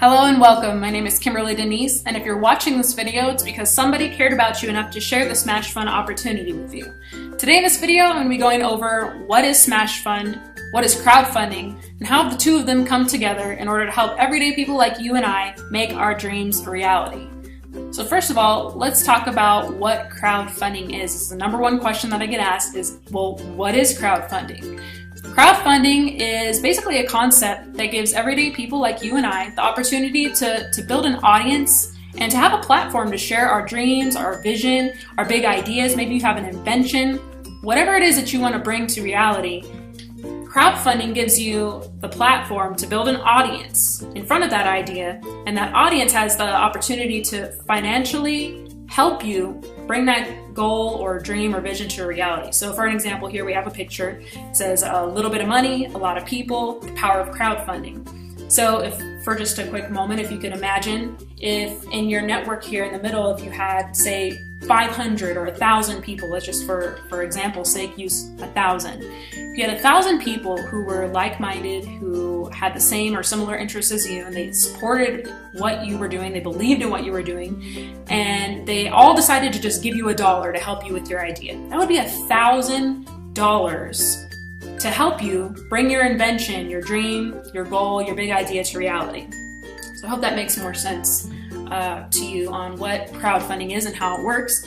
Hello and welcome. My name is Kimberly Denise, and if you're watching this video, it's because somebody cared about you enough to share the SmashFund opportunity with you. Today in this video, I'm going to be going over what is SmashFund, what is crowdfunding, and how the two of them come together in order to help everyday people like you and I make our dreams a reality. So first of all, let's talk about what crowdfunding is. It's the number one question that I get asked is, well, what is crowdfunding? Crowdfunding is basically a concept that gives everyday people like you and I the opportunity to build an audience and to have a platform to share our dreams, our vision, our big ideas. Maybe you have an invention, whatever it is that you want to bring to reality. Crowdfunding gives you the platform to build an audience in front of that idea, and that audience has the opportunity to financially help you bring that goal or dream or vision to reality. So for an example, here we have a picture. It says a little bit of money, a lot of people, the power of crowdfunding. So if for just a quick moment, if you could imagine if in your network here in the middle, if you had say 500 or 1,000 people, let's just for example's sake use 1,000. If you had 1,000 people who were like-minded, who had the same or similar interests as you, and they supported what you were doing, they believed in what you were doing, and they all decided to just give you $1 to help you with your idea. That would be $1,000 to help you bring your invention, your dream, your goal, your big idea to reality. So I hope that makes more sense to you on what crowdfunding is and how it works.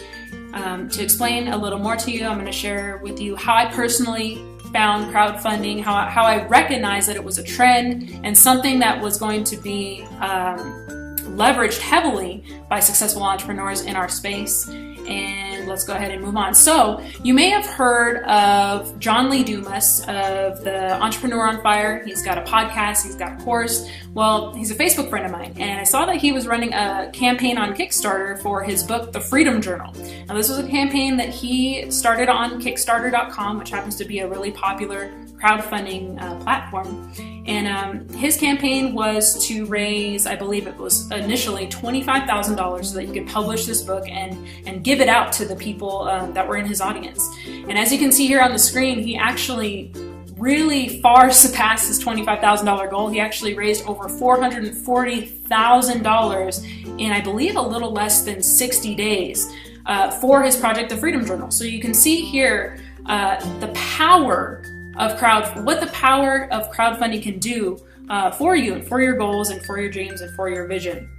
To explain a little more to you, I'm going to share with you how I personally found crowdfunding, how I recognized that it was a trend and something that was going to be leveraged heavily by successful entrepreneurs in our space. And let's go ahead and move on. So you may have heard of John Lee Dumas of the Entrepreneur on Fire. He's got a podcast, he's got a course. Well, he's a Facebook friend of mine, and I saw that he was running a campaign on Kickstarter for his book, The Freedom Journal. Now this was a campaign that he started on Kickstarter.com, which happens to be a really popular crowdfunding platform. And his campaign was to raise, I believe it was initially $25,000 so that he could publish this book and give it out to the people that were in his audience. And as you can see here on the screen, he actually really far surpassed his $25,000 goal. He actually raised over $440,000 in, I believe, a little less than 60 days for his project, The Freedom Journal. So you can see here the power of what the power of crowdfunding can do for you and for your goals and for your dreams and for your vision.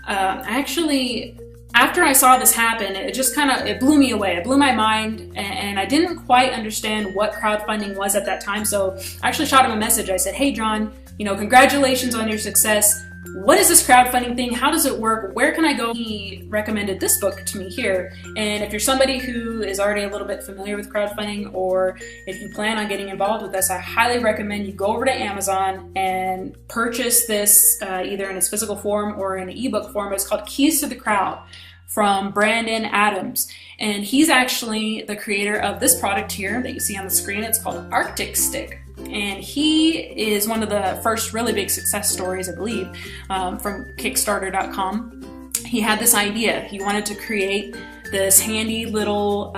Actually, after I saw this happen, it just it blew me away. It blew my mind, and I didn't quite understand what crowdfunding was at that time. So I actually shot him a message. I said, hey John, congratulations on your success. What is this crowdfunding thing? How does it work? Where can I go? He recommended this book to me here. And if you're somebody who is already a little bit familiar with crowdfunding, or if you plan on getting involved with this, I highly recommend you go over to Amazon and purchase this either in its physical form or in an ebook form. It's called Keys to the Crowd from Brandon Adams. And he's actually the creator of this product here that you see on the screen. It's called Arctic Stick. And he is one of the first really big success stories, I believe, from Kickstarter.com. He had this idea. He wanted to create this handy little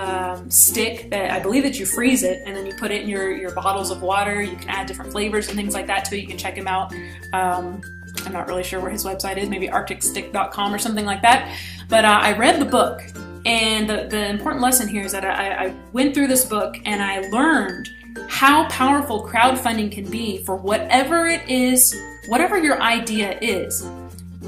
stick that I believe that you freeze it, and then you put it in your bottles of water. You can add different flavors and things like that to it. You can check him out. I'm not really sure where his website is, maybe arcticstick.com or something like that. But I read the book, and the important lesson here is that I went through this book and I learned how powerful crowdfunding can be for whatever it is, whatever your idea is.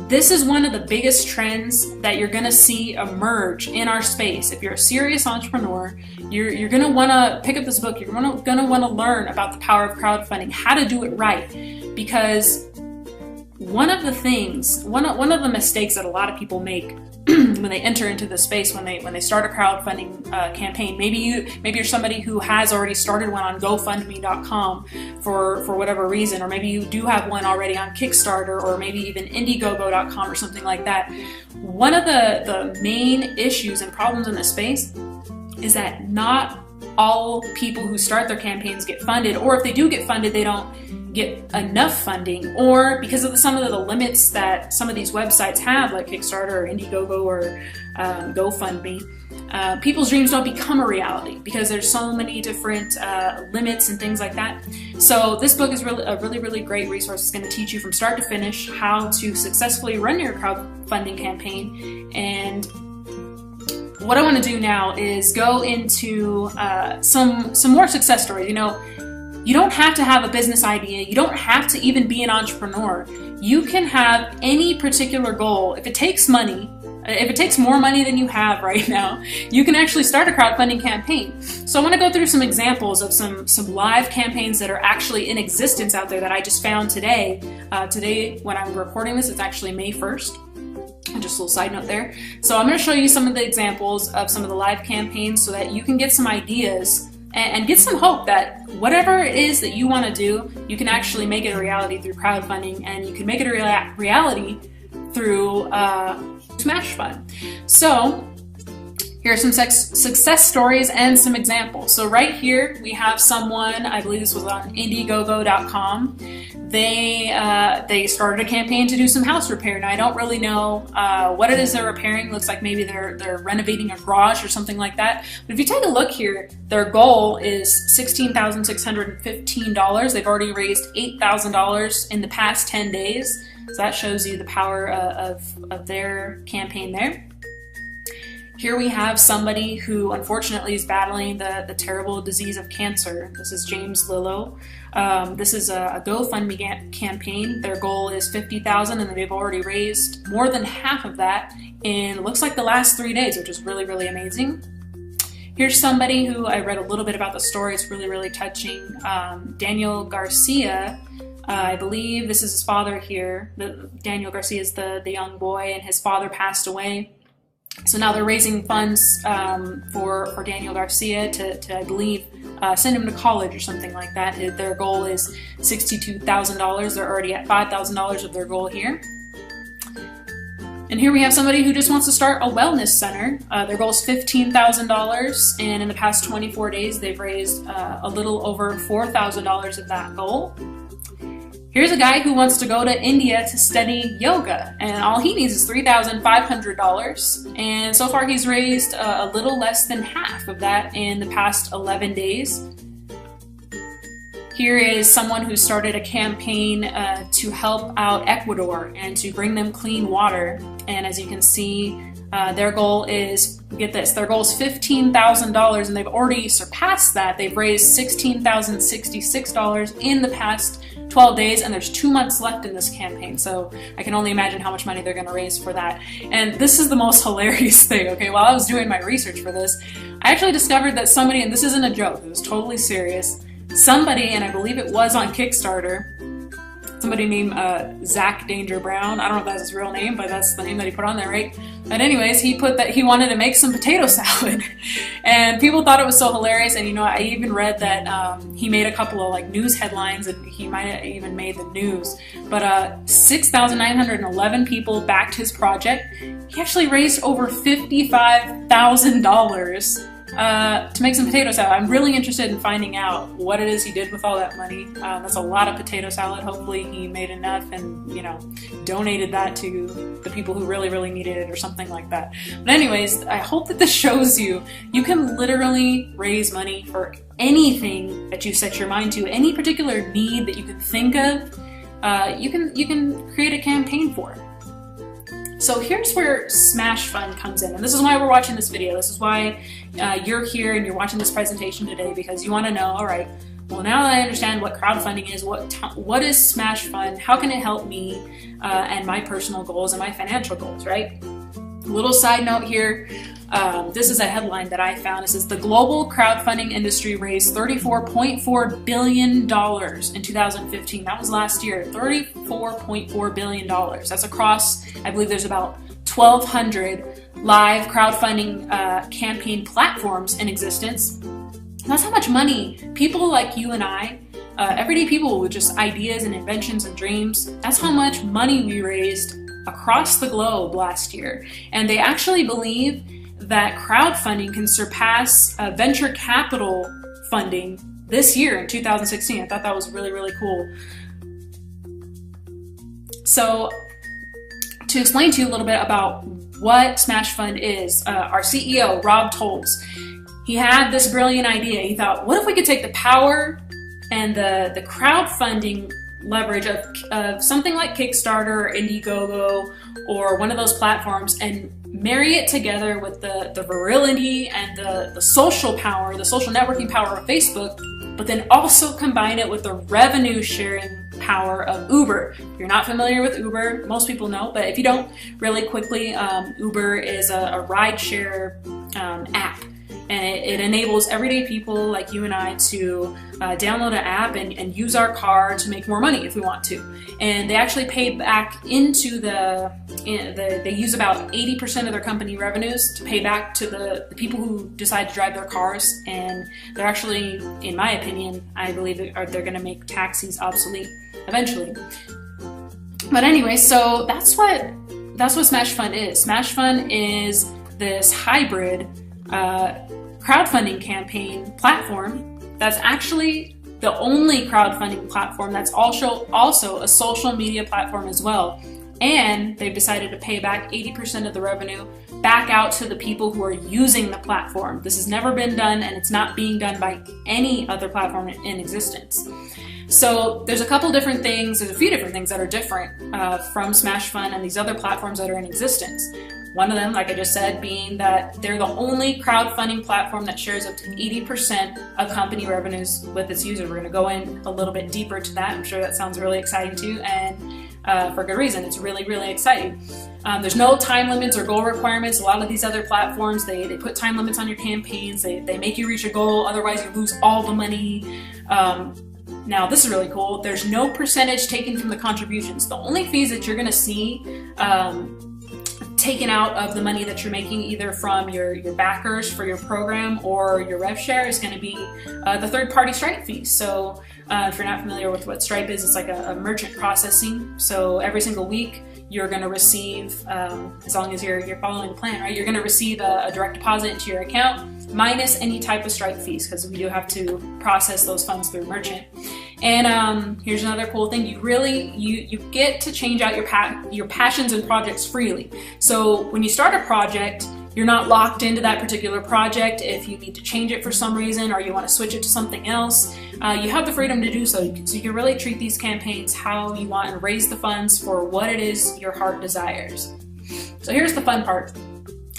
This is one of the biggest trends that you're going to see emerge in our space. If you're a serious entrepreneur, you're going to want to pick up this book. You're going to want to learn about the power of crowdfunding, how to do it right, because one of the mistakes that a lot of people make when they enter into the space, when they start a crowdfunding campaign, maybe you're somebody who has already started one on GoFundMe.com for whatever reason, or maybe you do have one already on Kickstarter, or maybe even Indiegogo.com or something like that. One of the main issues and problems in this space is that not all people who start their campaigns get funded, or if they do get funded, they don't get enough funding, or because of some of the limits that some of these websites have, like Kickstarter or Indiegogo or GoFundMe, people's dreams don't become a reality because there's so many different limits and things like that. So this book is really a really great resource. It's going to teach you from start to finish how to successfully run your crowdfunding campaign. And what I want to do now is go into some more success stories. You know, you don't have to have a business idea. You don't have to even be an entrepreneur. You can have any particular goal. If it takes money, if it takes more money than you have right now, you can actually start a crowdfunding campaign. So I want to go through some examples of some live campaigns that are actually in existence out there that I just found today. Today, when I'm recording this, it's actually May 1st. Just a little side note there. So I'm going to show you some of the examples of some of the live campaigns so that you can get some ideas and get some hope that whatever it is that you want to do, you can actually make it a reality through crowdfunding, and you can make it a reality through Smashfund. So here are some success stories and some examples. So right here we have someone, I believe this was on Indiegogo.com. They started a campaign to do some house repair. Now I don't really know what it is they're repairing. Looks like maybe they're renovating a garage or something like that. But if you take a look here, their goal is $16,615. They've already raised $8,000 in the past 10 days. So that shows you the power of their campaign there. Here we have somebody who unfortunately is battling the terrible disease of cancer. This is James Lillo. This is a GoFundMe campaign. Their goal is $50,000 and they've already raised more than half of that in, looks like, the last 3 days, which is really amazing. Here's somebody who I read a little bit about the story. It's really touching. Daniel Garcia. I believe this is his father here. Daniel Garcia is the young boy, and his father passed away. So now they're raising funds for Daniel Garcia to I believe, send him to college or something like that. Their goal is $62,000. They're already at $5,000 of their goal here. And here we have somebody who just wants to start a wellness center. Their goal is $15,000, and in the past 24 days, they've raised a little over $4,000 of that goal. Here's a guy who wants to go to India to study yoga, and all he needs is $3,500, and so far he's raised a little less than half of that in the past 11 days. Here is someone who started a campaign to help out Ecuador and to bring them clean water, and as you can see, their goal is, get this, their goal is $15,000, and they've already surpassed that. They've raised $16,066 in the past 12 days, and there's 2 months left in this campaign, so I can only imagine how much money they're going to raise for that. And this is the most hilarious thing, okay? While I was doing my research for this, I actually discovered that somebody, and this isn't a joke, it was totally serious, somebody, and I believe it was on Kickstarter, somebody named Zach Danger Brown. I don't know if that's his real name, but that's the name that he put on there, right? But anyways, he put that he wanted to make some potato salad, and people thought it was so hilarious. And you know, I even read that he made a couple of like news headlines, and he might have even made the news. But 6,911 people backed his project. He actually raised over $55,000 to make some potato salad. I'm really interested in finding out what it is he did with all that money. That's a lot of potato salad. Hopefully he made enough and, you know, donated that to the people who really needed it or something like that. But anyways, I hope that this shows you can literally raise money for anything that you set your mind to, any particular need that you can think of, you can create a campaign for. So here's where Smashfund comes in, and this is why we're watching this video. This is why you're here and you're watching this presentation today, because you want to know, all right, well, now that I understand what crowdfunding is, what is Smashfund, how can it help me and my personal goals and my financial goals, right? A little side note here. This is a headline that I found. It says the global crowdfunding industry raised $34.4 billion in 2015. That was last year, $34.4 billion. That's across, I believe there's about 1,200 live crowdfunding campaign platforms in existence. And that's how much money people like you and I, everyday people with just ideas and inventions and dreams, that's how much money we raised across the globe last year. And they actually believe that crowdfunding can surpass venture capital funding this year in 2016. I thought that was really cool. So to explain to you a little bit about what Smashfund is, our CEO, Rob Tolles, he had this brilliant idea. He thought, what if we could take the power and the crowdfunding leverage of something like Kickstarter or Indiegogo or one of those platforms and marry it together with the virility and the social power, the social networking power of Facebook, but then also combine it with the revenue sharing power of Uber. If you're not familiar with Uber, most people know, but if you don't, really quickly, Uber is a rideshare app. And it enables everyday people like you and I to download an app and use our car to make more money if we want to. And they actually pay back into they use about 80% of their company revenues to pay back to the people who decide to drive their cars. And they're actually, in my opinion, I believe they're going to make taxis obsolete eventually. But anyway, so that's what Smashfund is. Smashfund is this hybrid crowdfunding campaign platform that's actually the only crowdfunding platform that's also a social media platform as well. And they've decided to pay back 80% of the revenue back out to the people who are using the platform. This has never been done, and it's not being done by any other platform in existence. So there's a few different things that are different from Smashfund and these other platforms that are in existence. One of them, like I just said, being that they're the only crowdfunding platform that shares up to 80% of company revenues with its users. We're going to go in a little bit deeper to that. I'm sure that sounds really exciting too, and for good reason. It's really, really exciting. There's no time limits or goal requirements. A lot of these other platforms, they put time limits on your campaigns. They make you reach a goal, otherwise you lose all the money. Now, this is really cool. There's no percentage taken from the contributions. The only fees that you're going to see taken out of the money that you're making, either from your backers for your program or your rev share, is going to be the third-party Stripe fees. So if you're not familiar with what Stripe is, it's like a merchant processing. So every single week, you're going to receive, as long as you're following the plan, right? You're going to receive a direct deposit into your account minus any type of Stripe fees, because we do have to process those funds through merchant. And here's another cool thing: you get to change out your passions and projects freely. So when you start a project, you're not locked into that particular project. If you need to change it for some reason or you want to switch it to something else, you have the freedom to do so. So you can really treat these campaigns how you want and raise the funds for what it is your heart desires. So here's the fun part.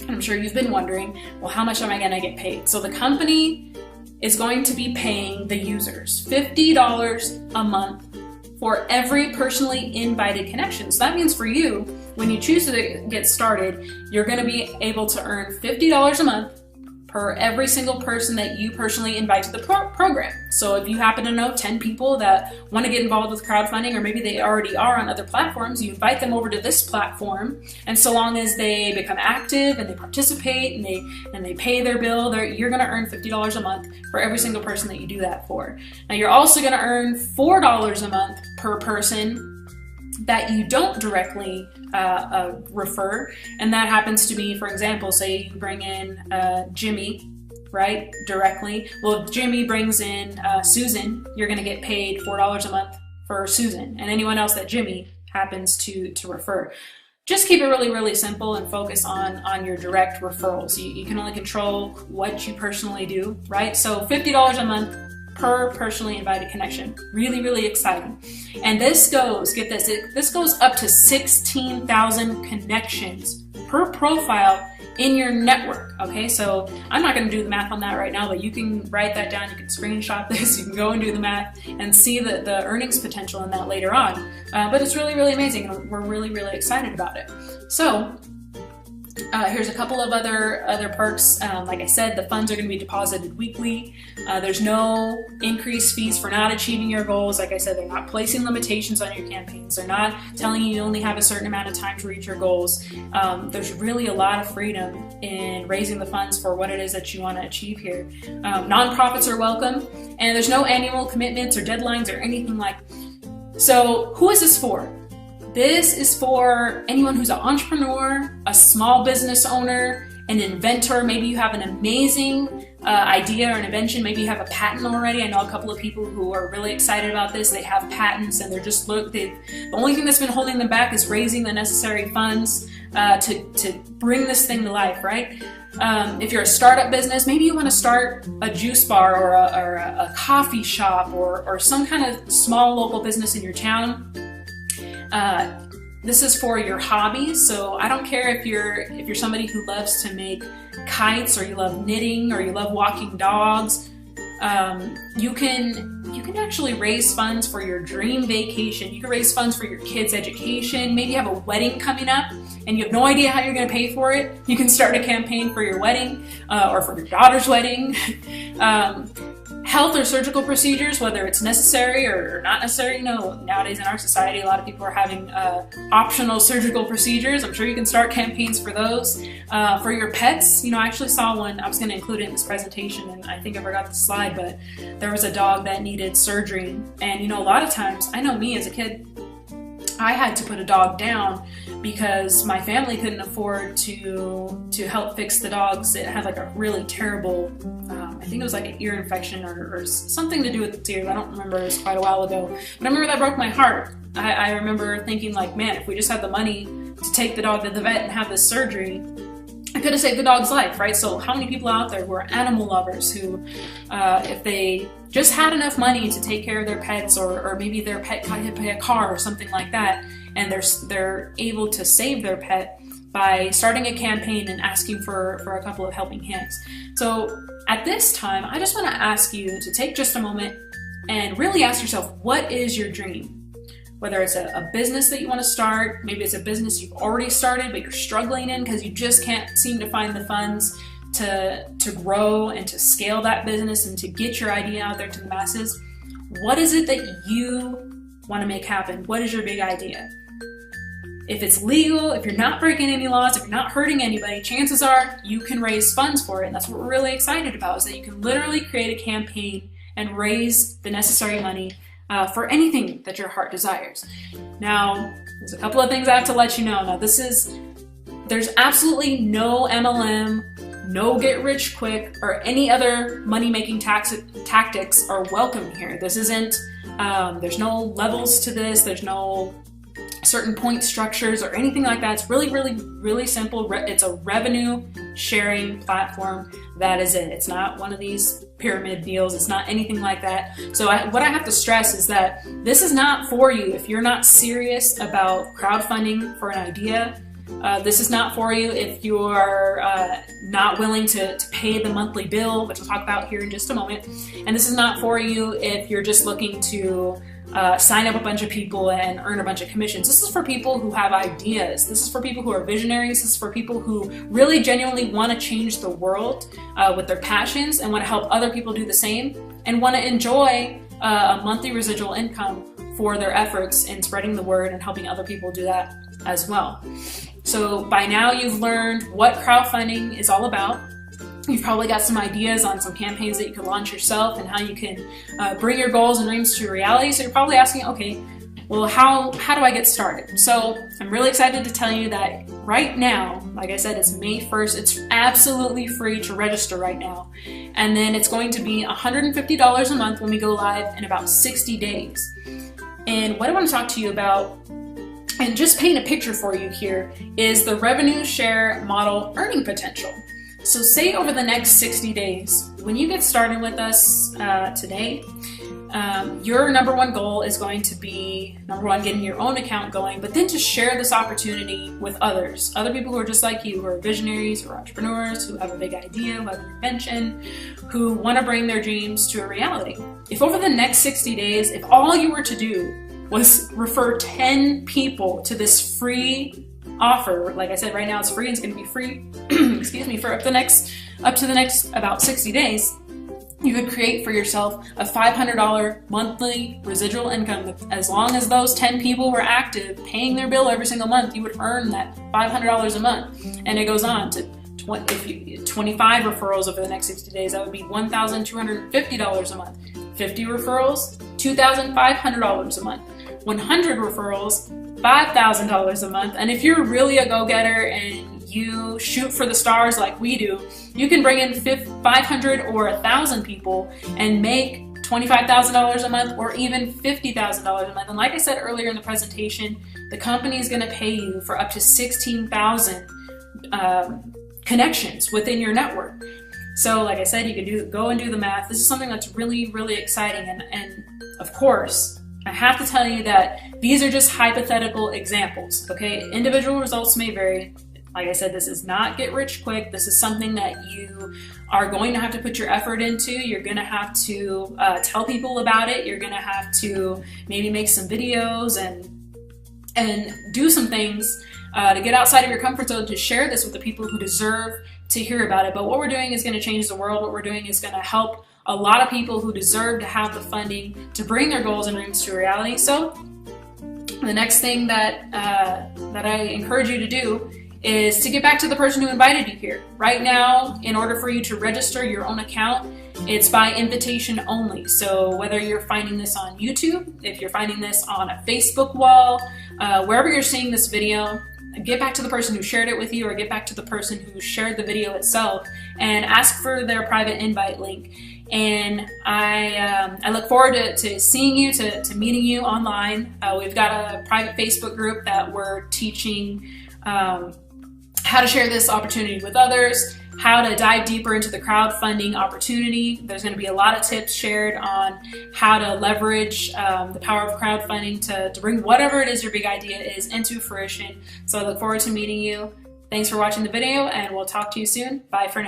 And I'm sure you've been wondering, well, how much am I going to get paid? So the company is going to be paying the users $50 a month for every personally invited connection. So that means for you, when you choose to get started, you're going to be able to earn $50 a month per every single person that you personally invite to the program. So if you happen to know 10 people that want to get involved with crowdfunding, or maybe they already are on other platforms, you invite them over to this platform, and so long as they become active and they participate and they pay their bill, you're going to earn $50 a month for every single person that you do that for. Now you're also going to earn $4 a month per person that you don't directly refer, and that happens to be, for example, say you bring in Jimmy, right, directly. Well, if Jimmy brings in Susan, you're going to get paid $4 a month for Susan, and anyone else that Jimmy happens to refer. Just keep it really, really simple and focus on your direct referrals. You can only control what you personally do, right? So $50 a month per personally invited connection. Really, really exciting. And this goes, get this, this goes up to 16,000 connections per profile in your network. Okay, so I'm not going to do the math on that right now, but you can write that down. You can screenshot this. You can go and do the math and see the earnings potential in that later on. But it's really, really amazing, and we're really, really excited about it. So here's a couple of other perks. Like I said, the funds are going to be deposited weekly. There's no increased fees for not achieving your goals. Like I said, they're not placing limitations on your campaigns. They're not telling you only have a certain amount of time to reach your goals. There's really a lot of freedom in raising the funds for what it is that you want to achieve here. Nonprofits are welcome, and there's no annual commitments or deadlines or anything like that. So who is this for? This is for anyone who's an entrepreneur, a small business owner, an inventor. Maybe you have an amazing idea or an invention. Maybe you have a patent already. I know a couple of people who are really excited about this. They have patents and they're just the only thing that's been holding them back is raising the necessary funds to bring this thing to life, right? If you're a startup business, maybe you want to start a juice bar or a coffee shop or some kind of small local business in your town. This is for your hobbies, so I don't care if you're somebody who loves to make kites, or you love knitting, or you love walking dogs. You can actually raise funds for your dream vacation. You can raise funds for your kids' education. Maybe you have a wedding coming up and you have no idea how you're going to pay for it. You can start a campaign for your wedding or for your daughter's wedding. Health or surgical procedures, whether it's necessary or not necessary. You know, nowadays in our society, a lot of people are having optional surgical procedures. I'm sure you can start campaigns for those. For your pets, you know, I actually saw one. I was going to include it in this presentation, and I think I forgot the slide, but there was a dog that needed surgery. And, you know, a lot of times, I know me as a kid, I had to put a dog down because my family couldn't afford to help fix the dogs. It had like a really terrible, I think it was like an ear infection or something to do with the ears. I don't remember, it was quite a while ago. But I remember that broke my heart. I remember thinking like, man, if we just had the money to take the dog to the vet and have this surgery, I could have saved the dog's life, right? So how many people out there who are animal lovers who, if they just had enough money to take care of their pets, or maybe their pet got hit by a car or something like that, and they're able to save their pet by starting a campaign and asking for a couple of helping hands. So at this time, I just want to ask you to take just a moment and really ask yourself, what is your dream? Whether it's a business that you want to start, maybe it's a business you've already started but you're struggling in because you just can't seem to find the funds to grow and to scale that business and to get your idea out there to the masses. What is it that you want to make happen? What is your big idea? If it's legal, if you're not breaking any laws, if you're not hurting anybody, chances are you can raise funds for it. And that's what we're really excited about, is that you can literally create a campaign and raise the necessary money for anything that your heart desires. Now, there's a couple of things I have to let you know. Now, there's absolutely no MLM, no get rich quick, or any other money-making tactics are welcome here. This isn't, there's no levels to this, there's no certain point structures or anything like that. It's really, really, really simple. It's a revenue sharing platform. That is it. It's not one of these pyramid deals. It's not anything like that. So what I have to stress is that this is not for you if you're not serious about crowdfunding for an idea. This is not for you if you are not willing to pay the monthly bill, which I'll talk about here in just a moment. And this is not for you if you're just looking to sign up a bunch of people and earn a bunch of commissions. This is for people who have ideas. This is for people who are visionaries. This is for people who really genuinely want to change the world with their passions and want to help other people do the same and want to enjoy a monthly residual income for their efforts in spreading the word and helping other people do that as well. So by now you've learned what crowdfunding is all about. You've probably got some ideas on some campaigns that you can launch yourself and how you can bring your goals and dreams to reality. So you're probably asking, okay, well, how do I get started? So I'm really excited to tell you that right now, like I said, it's May 1st. It's absolutely free to register right now. And then it's going to be $150 a month when we go live in about 60 days. And what I want to talk to you about, and just paint a picture for you here, is the revenue share model earning potential. So say over the next 60 days, when you get started with us today, your number one goal is going to be, number one, getting your own account going, but then to share this opportunity with others, other people who are just like you, who are visionaries, who are entrepreneurs, who have a big idea, who have an invention, who want to bring their dreams to a reality. If over the next 60 days, if all you were to do was refer 10 people to this free offer, like I said, right now it's free and it's going to be free, excuse me, for up to the next about 60 days, you could create for yourself a $500 monthly residual income. As long as those 10 people were active, paying their bill every single month, you would earn that $500 a month. And it goes on to 25 referrals over the next 60 days, that would be $1,250 a month. 50 referrals, $2,500 a month. 100 referrals, $5,000 a month. And if you're really a go-getter and you shoot for the stars like we do, you can bring in 500 or 1,000 people and make $25,000 a month or even $50,000 a month. And like I said earlier in the presentation, the company is going to pay you for up to 16,000 connections within your network. So like I said, you can go and do the math. This is something that's really, really exciting. And of course, I have to tell you that these are just hypothetical examples, okay? Individual results may vary. Like I said, this is not get rich quick. This is something that you are going to have to put your effort into. You're going to have to tell people about it. You're going to have to maybe make some videos and do some things to get outside of your comfort zone, to share this with the people who deserve to hear about it. But what we're doing is going to change the world. What we're doing is going to help a lot of people who deserve to have the funding to bring their goals and dreams to reality. So the next thing that I encourage you to do is to get back to the person who invited you here. Right now, in order for you to register your own account, it's by invitation only. So whether you're finding this on YouTube, if you're finding this on a Facebook wall, wherever you're seeing this video, get back to the person who shared it with you, or get back to the person who shared the video itself and ask for their private invite link. And I look forward to seeing you, to meeting you online. We've got a private Facebook group that we're teaching how to share this opportunity with others, how to dive deeper into the crowdfunding opportunity. There's going to be a lot of tips shared on how to leverage the power of crowdfunding to bring whatever it is your big idea is into fruition. So I look forward to meeting you. Thanks for watching the video, and we'll talk to you soon. Bye for now.